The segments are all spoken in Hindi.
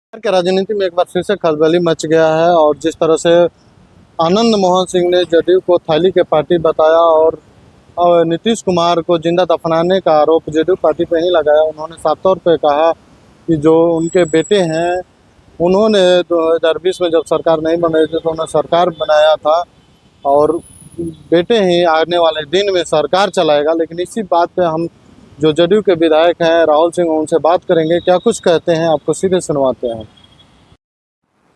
बिहार के राजनीति में एक बार फिर से खलबली मच गया है और जिस तरह से आनंद मोहन सिंह ने जदयू को थाली के पार्टी बताया और नीतीश कुमार को जिंदा दफनाने का आरोप जदयू पार्टी पे ही लगाया। उन्होंने साफ तौर पे कहा कि जो उनके बेटे हैं उन्होंने 2020 में जब सरकार नहीं बन रही थी तो उन्होंने सरकार बनाया था और बेटे ही आने वाले दिन में सरकार चलाएगा। लेकिन इसी बात पे हम जो जदयू के विधायक हैं राहुल सिंह, उनसे बात करेंगे, क्या कुछ कहते हैं आपको सीधे सुनवाते हैं।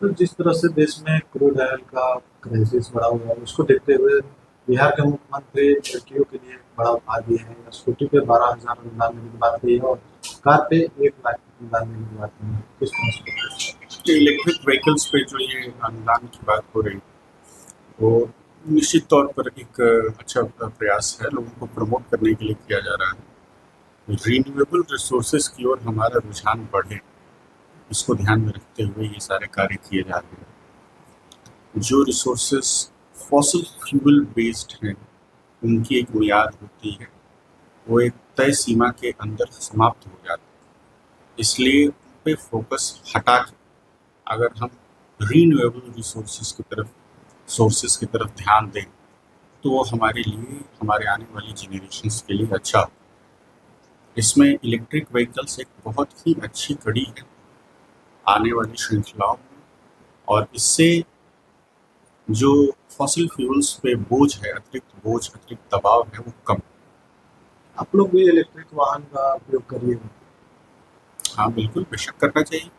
तो जिस तरह से देश में क्रूड ऑयल का क्राइसिस बढ़ा हुआ है उसको देखते हुए बिहार के मुख्यमंत्री लड़कियों के लिए बड़ा उपहार दिए हैं। स्कूटी पे 12,000 अनुदान देने की बात कही है और कार पे 1 लाख अनुदान देने की बात कही है। किस तरह से इलेक्ट्रिक व्हीकल्स पे जो ये अनुदान की बात हो रही वो निश्चित तौर पर एक अच्छा प्रयास है, लोगों को प्रमोट करने के लिए किया जा रहा है। रीन्यूएबल रिसोर्सेज की ओर हमारा रुझान बढ़े, इसको ध्यान में रखते हुए ये सारे कार्य किए जा रहे हैं। जो रिसोर्सेज फॉसिल फ्यूल बेस्ड हैं उनकी एक मियाद होती है, वो एक तय सीमा के अंदर समाप्त हो जाती है। इसलिए उन पे फोकस हटा के अगर हम रीन्यूएबल सोर्सेज की तरफ ध्यान दें तो वो हमारे लिए, हमारे आने वाली जनरेशन्स के लिए अच्छा हो। इसमें इलेक्ट्रिक व्हीकल्स एक बहुत ही अच्छी कड़ी है आने वाली श्रृंखलाओं में, और इससे जो फॉसिल फ्यूल्स पे बोझ है, अतिरिक्त दबाव है, वो कम। आप लोग भी इलेक्ट्रिक वाहन का उपयोग करिए। हाँ बिल्कुल, बेशक करना चाहिए।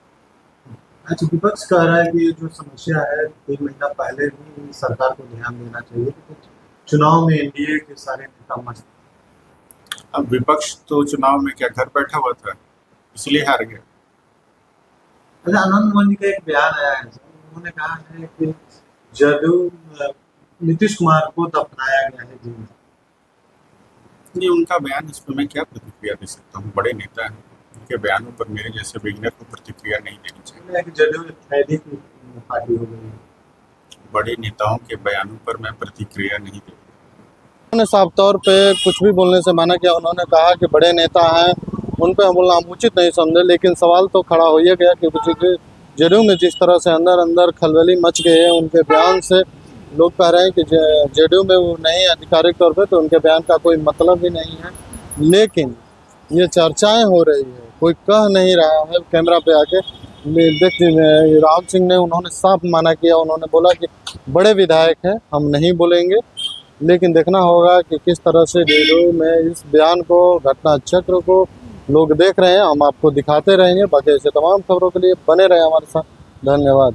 आज विपक्ष कह रहा है कि ये जो समस्या है 3 महीना पहले ही सरकार को ध्यान देना चाहिए कि चुनाव में एनडीए के सारे नेता मस्त। अब विपक्ष तो चुनाव में क्या घर बैठा हुआ था, इसलिए हार गया। अच्छा, आनंद मोहन जी का एक बयान आया है, उन्होंने कहा है कि जदयू नीतीश कुमार को दफनाया गया है जिंदा। ये उनका बयान, इस पर मैं क्या प्रतिक्रिया दे सकता हूँ। बड़े नेता हैं, उनके बयानों पर मेरे जैसे बिगिनर को प्रतिक्रिया नहीं देनी चाहिए। कि जदयू एक फैली की पार्टी हो गई है। बड़े नेताओं के बयानों पर मैं प्रतिक्रिया नहीं देता। उन्होंने साफ तौर पे कुछ भी बोलने से मना किया। उन्होंने कहा कि बड़े नेता हैं, उन पे बोलना हम उचित नहीं समझे। लेकिन सवाल तो खड़ा हो ही गया कि जदयू में जिस तरह से अंदर अंदर खलबली मच गई है उनके बयान से, लोग कह रहे हैं कि जदयू में वो नहीं आधिकारिक तौर पे, तो उनके बयान का कोई मतलब ही नहीं है। लेकिन ये चर्चाएं हो रही है, कोई कह नहीं रहा है कैमरा पे आके। देखिए राहुल सिंह ने, उन्होंने साफ मना किया। उन्होंने बोला कि बड़े विधायक हैं, हम नहीं बोलेंगे। लेकिन देखना होगा कि किस तरह से जदयू में इस बयान को, घटना चक्र को लोग देख रहे हैं। हम आपको दिखाते रहेंगे। बाकी ऐसे तमाम खबरों के लिए बने रहे हमारे साथ। धन्यवाद।